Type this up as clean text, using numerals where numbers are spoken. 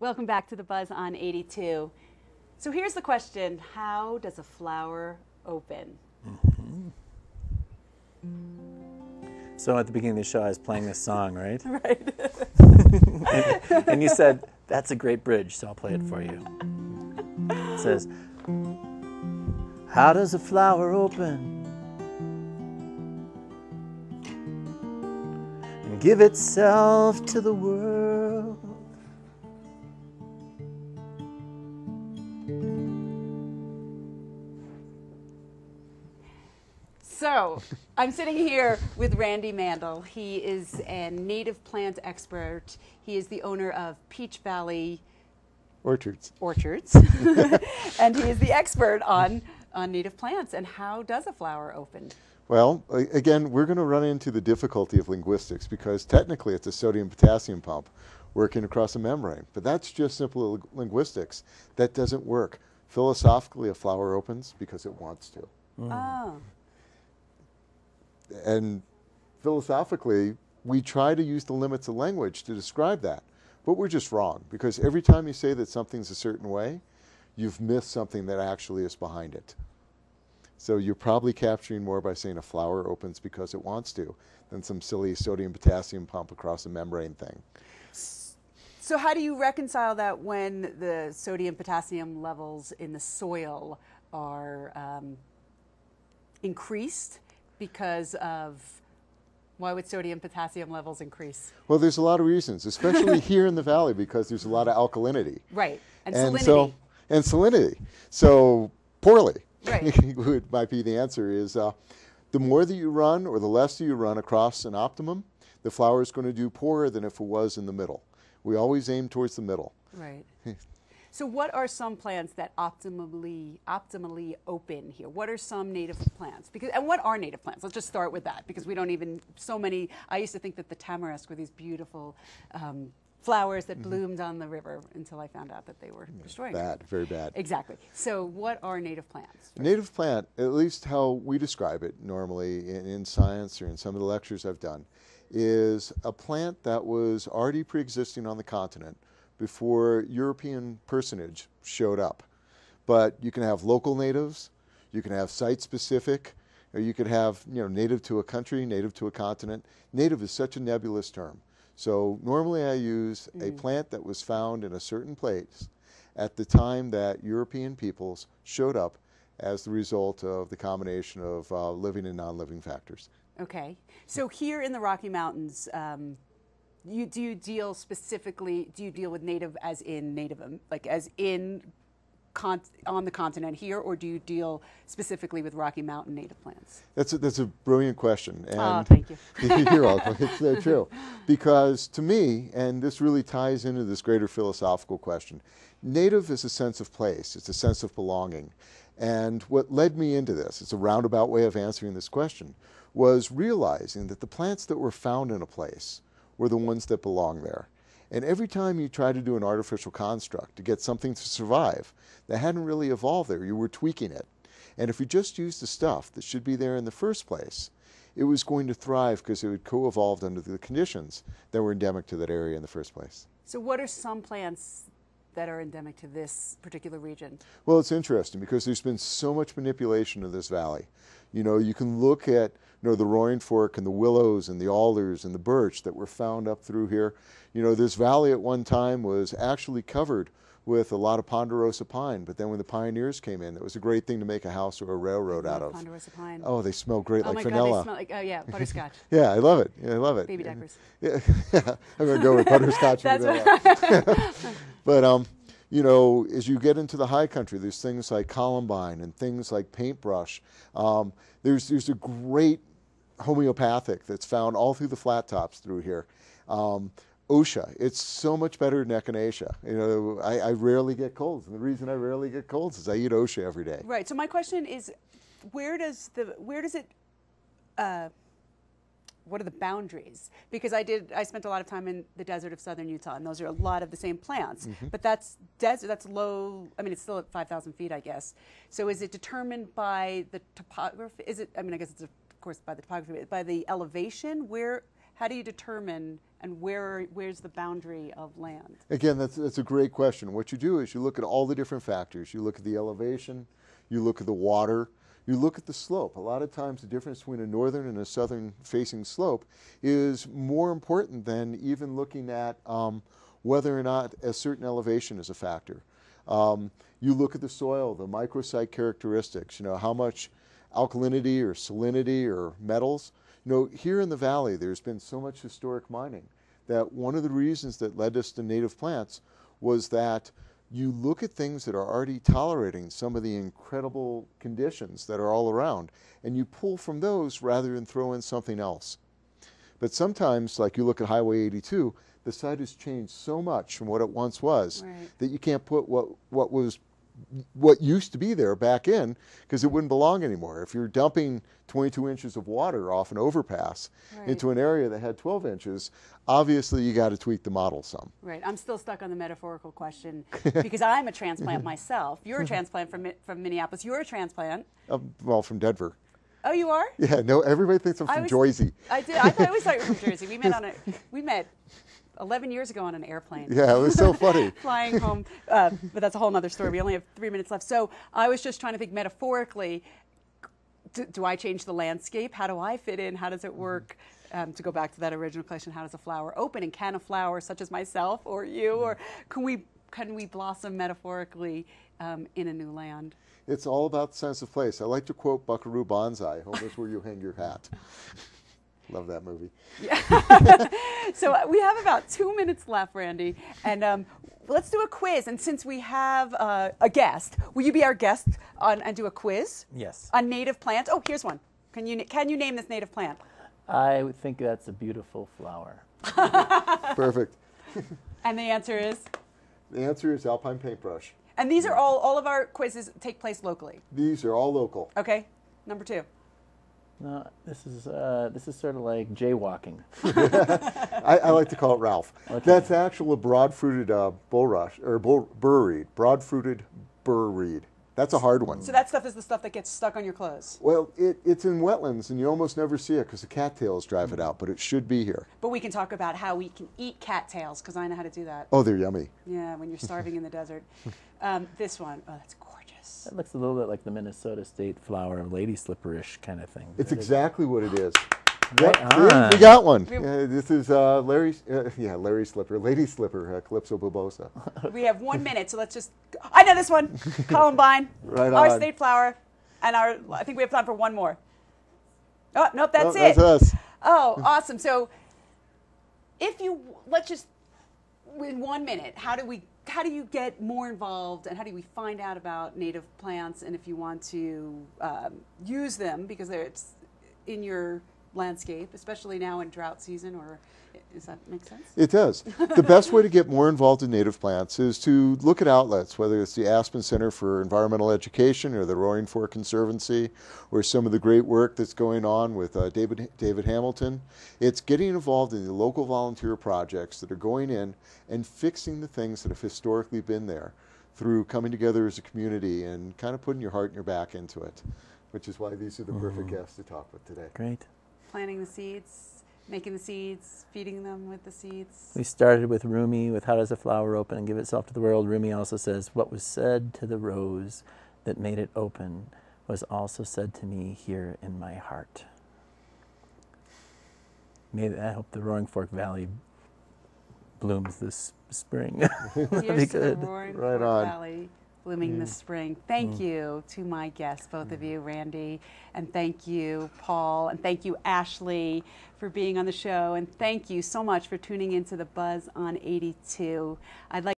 Welcome back to the Buzz on 82. So here's the question: how does a flower open? So at the beginning of the show, I was playing this song, right? Right. And you said, that's a great bridge, so I'll play it for you. It says, how does a flower open and give itself to the world? So I'm sitting here with Randy Mandel. He is a native plant expert. He is the owner of Peach Valley Orchards. And he is the expert on native plants. And how does a flower open? Well, again, we're going to run into the difficulty of linguistics because technically it's a sodium-potassium pump working across a membrane. But that's just simple linguistics. That doesn't work. Philosophically, a flower opens because it wants to. Oh. And philosophically, we try to use the limits of language to describe that. But we're just wrong, because every time you say that something's a certain way, you've missed something that actually is behind it. So you're probably capturing more by saying a flower opens because it wants to than some silly sodium-potassium pump across a membrane thing. So how do you reconcile that when the sodium-potassium levels in the soil are increased? Because of, why would sodium-potassium levels increase? Well, there's a lot of reasons, especially here in the valley, because there's a lot of alkalinity. Right, and salinity. And salinity. So poorly, right. might be the answer, is the more that you run or the less that you run across an optimum, the flower is going to do poorer than if it was in the middle. We always aim towards the middle. Right. So what are some plants that optimally open here? What are some native plants? And what are native plants? Let's just start with that, because we don't even, so many, I used to think that the tamarisk were these beautiful flowers that bloomed on the river until I found out that they were destroying it. Bad, very bad. Exactly. So what are native plants? A native plant, at least how we describe it normally in science or in some of the lectures I've done, is a plant that was already pre-existing on the continent before European personage showed up. But you can have local natives, you can have site-specific, or you could have native to a country, native to a continent. Native is such a nebulous term. So normally I use a plant that was found in a certain place at the time that European peoples showed up as the result of the combination of living and non-living factors. Okay. So here in the Rocky Mountains, do you deal with native as in native, like as in on the continent here, or do you deal specifically with Rocky Mountain native plants? That's a brilliant question. And thank you. You're welcome. It's so true. Because to me, and this really ties into this greater philosophical question, native is a sense of place. It's a sense of belonging. And what led me into this, it's a roundabout way of answering this question, was realizing that the plants that were found in a place were the ones that belong there. And every time you try to do an artificial construct to get something to survive that hadn't really evolved there, you were tweaking it. And if you just used the stuff that should be there in the first place, it was going to thrive because it would co-evolved under the conditions that were endemic to that area in the first place. So what are some plants that are endemic to this particular region? Well, it's interesting because there's been so much manipulation of this valley. You can look at the roaring fork and the willows and the alders and the birch that were found up through here. This valley at one time was actually covered with a lot of ponderosa pine, but then when the pioneers came in, it was a great thing to make a house or a railroad out of. Ponderosa pine. Oh, they smell great, like vanilla. Oh my God, they smell like, oh yeah, butterscotch. Yeah, I love it. I love it. Baby diapers. Yeah, I'm going to go with butterscotch. That's vanilla. But as you get into the high country, there's things like columbine and things like paintbrush. There's a great homeopathic that's found all through the flat tops through here. Osha, it's so much better than echinacea. I rarely get colds, and the reason I rarely get colds is I eat Osha every day. Right. So my question is, where does it what are the boundaries? Because I spent a lot of time in the desert of southern Utah, and those are a lot of the same plants. But that's desert, that's low. I mean, it's still at 5,000 feet, I guess. So is it determined by the topography? I guess it's of course by the topography, by the elevation. How do you determine, and where's the boundary of land? Again, that's a great question. What you do is you look at all the different factors. You look at the elevation, you look at the water, you look at the slope. A lot of times the difference between a northern and a southern facing slope is more important than even looking at whether or not a certain elevation is a factor. You look at the soil, the microsite characteristics, how much alkalinity or salinity or metals. Here in the valley there's been so much historic mining that one of the reasons that led us to native plants was that you look at things that are already tolerating some of the incredible conditions that are all around, and you pull from those rather than throw in something else. But sometimes, like you look at Highway 82, the site has changed so much from what it once was that you can't put what used to be there back in because it wouldn't belong anymore. If you're dumping 22 inches of water off an overpass into an area that had 12 inches, obviously you got to tweak the model some. Right. I'm still stuck on the metaphorical question because I'm a transplant myself. You're a transplant from Minneapolis. You're a transplant. Well, from Denver. Oh, you are? Yeah. No, everybody thinks I'm from Jersey. I did. I always thought you were from Jersey. We met 11 years ago on an airplane. Yeah, it was so funny. Flying home, but that's a whole other story. We only have 3 minutes left. So I was just trying to think metaphorically, do I change the landscape? How do I fit in? How does it work? To go back to that original question, how does a flower open? And can a flower such as myself or you, or can we blossom metaphorically in a new land? It's all about the sense of place. I like to quote Buckaroo Banzai, home is where you hang your hat. Love that movie. Yeah. So we have about 2 minutes left, Randy, and let's do a quiz. And since we have a guest, will you be our guest and do a quiz? Yes. On native plants. Oh, here's one. Can you name this native plant? I would think that's a beautiful flower. Perfect. And the answer is? The answer is alpine paintbrush. And these are all of our quizzes take place locally. These are all local. Okay. Number 2. No, this is sort of like jaywalking. I like to call it Ralph. Okay. That's actually a broad-fruited burr reed. Broad-fruited burr reed. That's a hard one. So that stuff is the stuff that gets stuck on your clothes? Well, it's in wetlands, and you almost never see it because the cattails drive it out, but it should be here. But we can talk about how we can eat cattails, because I know how to do that. Oh, they're yummy. Yeah, when you're starving in the desert. This one, oh, that's gorgeous. That looks a little bit like the Minnesota state flower, lady slipperish kind of thing. It's exactly what it is. Right yep, we got one. This is Larry Slipper, Lady Slipper, Calypso bulbosa. We have 1 minute, so let's just. I know this one. Columbine. Right our on. state flower, and I think we have time for one more. Oh nope, that's it. That's us. Oh, awesome. So, let's just in 1 minute, how do you get more involved, and how do we find out about native plants, and if you want to use them because it's in your landscape, especially now in drought season, or does that make sense? It does. The best way to get more involved in native plants is to look at outlets, whether it's the Aspen Center for Environmental Education or the Roaring Fork Conservancy, or some of the great work that's going on with David Hamilton. It's getting involved in the local volunteer projects that are going in and fixing the things that have historically been there through coming together as a community and kind of putting your heart and your back into it, which is why these are the perfect guests to talk with today. Great. Planting the seeds, making the seeds, feeding them with the seeds. We started with Rumi, with how does a flower open and give itself to the world. Rumi also says, what was said to the rose that made it open was also said to me here in my heart. I hope the Roaring Fork Valley blooms this spring. Here's to the Roaring Fork on. Valley blooming this spring. Thank you to my guests, both of you, Randy, and thank you, Paul, and thank you, Ashley, for being on the show, and thank you so much for tuning into the Buzz on 82. I'd like